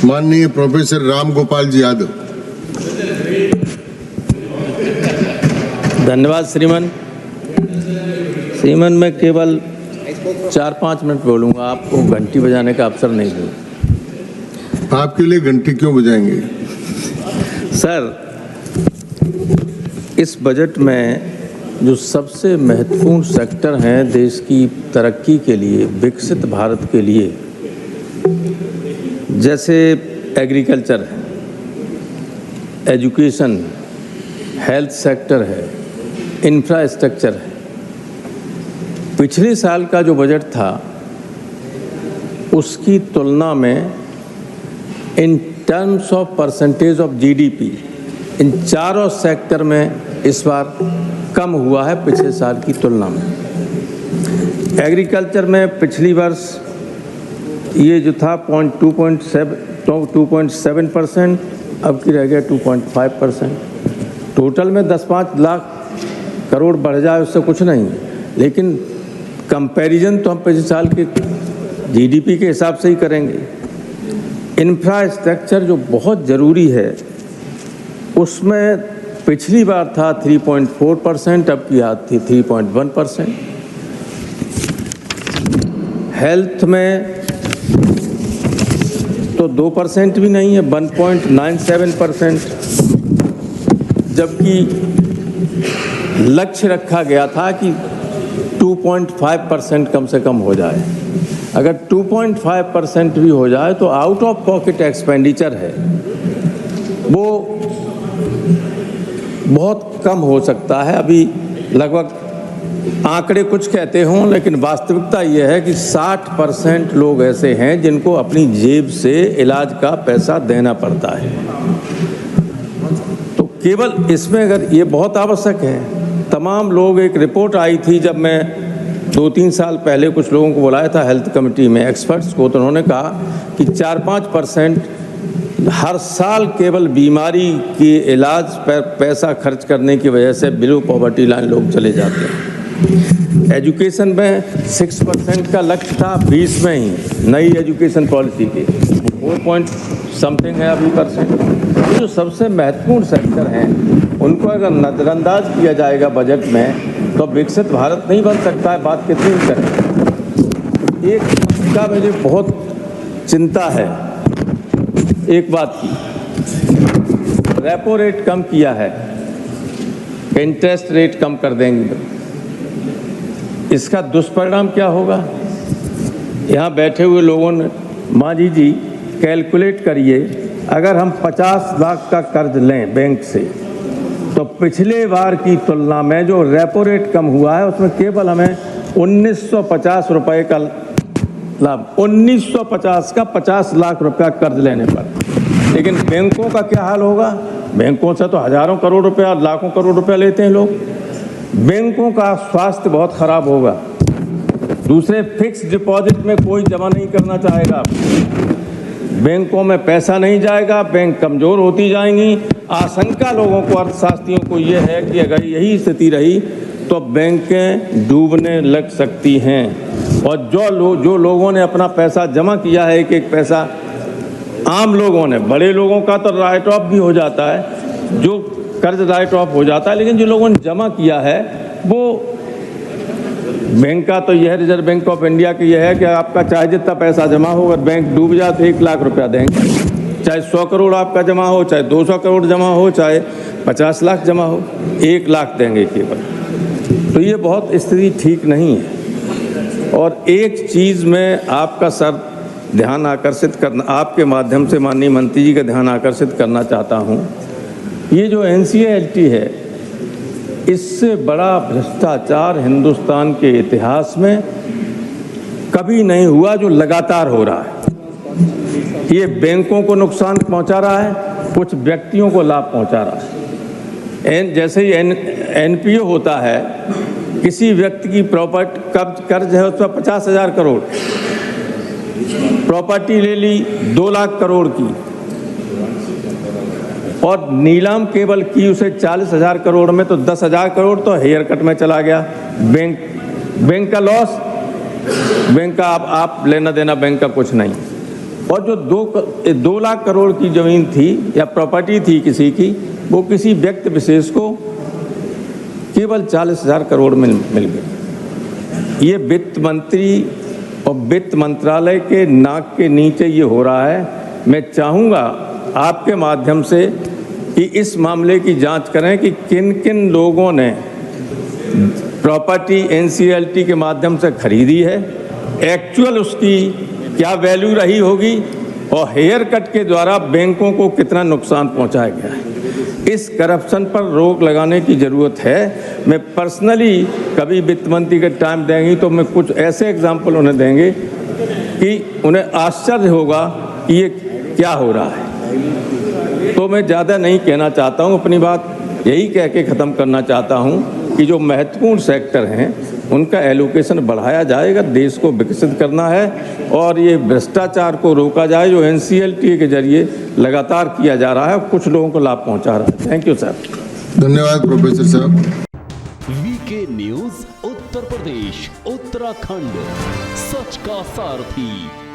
माननीय प्रोफेसर राम गोपाल जी यादव। धन्यवाद श्रीमान। मैं केवल 4-5 मिनट बोलूँगा, आपको घंटी बजाने का अवसर नहीं दूँ। आपके लिए घंटी क्यों बजाएंगे? सर, इस बजट में जो सबसे महत्वपूर्ण सेक्टर हैं देश की तरक्की के लिए, विकसित भारत के लिए, जैसे एग्रीकल्चर है, एजुकेशन, हेल्थ सेक्टर है, इंफ्रास्ट्रक्चर है। पिछले साल का जो बजट था उसकी तुलना में in terms of percentage of GDP in चारों सेक्टर में इस बार कम हुआ है पिछले साल की तुलना में। एग्रीकल्चर में पिछली वर्ष ये जो था 2.7%, अब की रह गया 2.5%। टोटल में 10-5 लाख करोड़ बढ़ जाए उससे कुछ नहीं, लेकिन कंपैरिजन तो हम पिछले साल के जीडीपी के हिसाब से ही करेंगे। इंफ्रास्ट्रक्चर जो बहुत ज़रूरी है उसमें पिछली बार था 3.4%, अब की थी 3.1%। हेल्थ में तो 2% भी नहीं है, 1.97%, जबकि लक्ष्य रखा गया था कि 2.5% कम से कम हो जाए। अगर 2.5% भी हो जाए तो आउट ऑफ पॉकेट एक्सपेंडिचर है वो बहुत कम हो सकता है। अभी लगभग आंकड़े कुछ कहते हों, लेकिन वास्तविकता ये है कि 60% लोग ऐसे हैं जिनको अपनी जेब से इलाज का पैसा देना पड़ता है। तो केवल इसमें अगर ये बहुत आवश्यक है, तमाम लोग, एक रिपोर्ट आई थी जब मैं 2-3 साल पहले कुछ लोगों को बुलाया था हेल्थ कमेटी में, एक्सपर्ट्स को, तो उन्होंने कहा कि 4-5% हर साल केवल बीमारी के इलाज पर पैसा खर्च करने की वजह से बिलो पॉवर्टी लाइन लोग चले जाते हैं। एजुकेशन में 6% का लक्ष्य था 20 में ही नई एजुकेशन पॉलिसी के, 4 है अभी %। जो सबसे महत्वपूर्ण सेक्टर हैं उनको अगर नज़रअंदाज किया जाएगा बजट में तो विकसित भारत नहीं बन सकता है। बात कितनी करें। एक का मुझे बहुत चिंता है एक बात की, रेपो रेट कम किया है, इंटरेस्ट रेट कम कर देंगे। इसका दुष्परिणाम क्या होगा? यहाँ बैठे हुए लोगों ने, मांझी जी, कैलकुलेट करिए, अगर हम 50 लाख का कर्ज लें बैंक से तो पिछले बार की तुलना में जो रेपो रेट कम हुआ है उसमें केवल हमें 1950 रुपये का लाभ, 1950 का 50 लाख रुपया कर्ज लेने पर। लेकिन बैंकों का क्या हाल होगा? बैंकों से तो हजारों करोड़ रुपया, लाखों करोड़ रुपया लेते हैं लोग। बैंकों का स्वास्थ्य बहुत खराब होगा। दूसरे, फिक्स डिपॉजिट में कोई जमा नहीं करना चाहेगा, बैंकों में पैसा नहीं जाएगा, बैंक कमज़ोर होती जाएंगी। आशंका लोगों को, अर्थशास्त्रियों को ये है कि अगर यही स्थिति रही तो बैंकें डूबने लग सकती हैं। और जो लोगों ने अपना पैसा जमा किया है, एक पैसा, आम लोगों ने, बड़े लोगों का तो राइट ऑफ भी हो जाता है, जो कर्ज राइट ऑफ हो जाता है, लेकिन जो लोगों ने जमा किया है वो बैंक का तो यह, रिजर्व बैंक ऑफ इंडिया की यह है कि आपका चाहे जितना पैसा जमा हो, अगर बैंक डूब जाए तो 1 लाख रुपया देंगे। चाहे 100 करोड़ आपका जमा हो, चाहे 200 करोड़ जमा हो, चाहे 50 लाख जमा हो, 1 लाख देंगे केवल। तो ये बहुत स्थिति ठीक नहीं है। और एक चीज़ में आपका सर ध्यान आकर्षित करना, आपके माध्यम से माननीय मंत्री जी का ध्यान आकर्षित करना चाहता हूँ। ये जो NCLT है, इससे बड़ा भ्रष्टाचार हिंदुस्तान के इतिहास में कभी नहीं हुआ जो लगातार हो रहा है। ये बैंकों को नुकसान पहुंचा रहा है, कुछ व्यक्तियों को लाभ पहुंचा रहा है। जैसे ही NPO होता है, किसी व्यक्ति की प्रॉपर्टी कर्ज है उस पर 50,000 करोड़, प्रॉपर्टी ले ली 2 लाख करोड़ की, और नीलाम केवल की उसे 40,000 करोड़ में, तो 10,000 करोड़ तो हेयर कट में चला गया। बैंक का लॉस, बैंक का आप लेना देना बैंक का कुछ नहीं। और जो 2 लाख करोड़ की जमीन थी या प्रॉपर्टी थी किसी की, वो किसी व्यक्ति विशेष को केवल 40,000 करोड़ में मिल गई। ये वित्त मंत्री और वित्त मंत्रालय के नाक के नीचे ये हो रहा है। मैं चाहूँगा आपके माध्यम से कि इस मामले की जांच करें कि किन किन लोगों ने प्रॉपर्टी NCLT के माध्यम से खरीदी है, एक्चुअल उसकी क्या वैल्यू रही होगी और हेयर कट के द्वारा बैंकों को कितना नुकसान पहुंचाया गया है। इस करप्शन पर रोक लगाने की ज़रूरत है। मैं पर्सनली कभी वित्त मंत्री का टाइम देंगी तो मैं कुछ ऐसे एग्जाम्पल उन्हें देंगे कि उन्हें आश्चर्य होगा कि ये क्या हो रहा है। तो मैं ज़्यादा नहीं कहना चाहता हूँ, अपनी बात यही कह के ख़त्म करना चाहता हूँ कि जो महत्वपूर्ण सेक्टर हैं उनका एलोकेशन बढ़ाया जाएगा। देश को विकसित करना है और ये भ्रष्टाचार को रोका जाए जो NCLT के जरिए लगातार किया जा रहा है, कुछ लोगों को लाभ पहुंचा रहा है। Thank you sir. धन्यवाद प्रोफेसर साहब। वीके न्यूज उत्तर प्रदेश उत्तराखंड, सच का सारथी।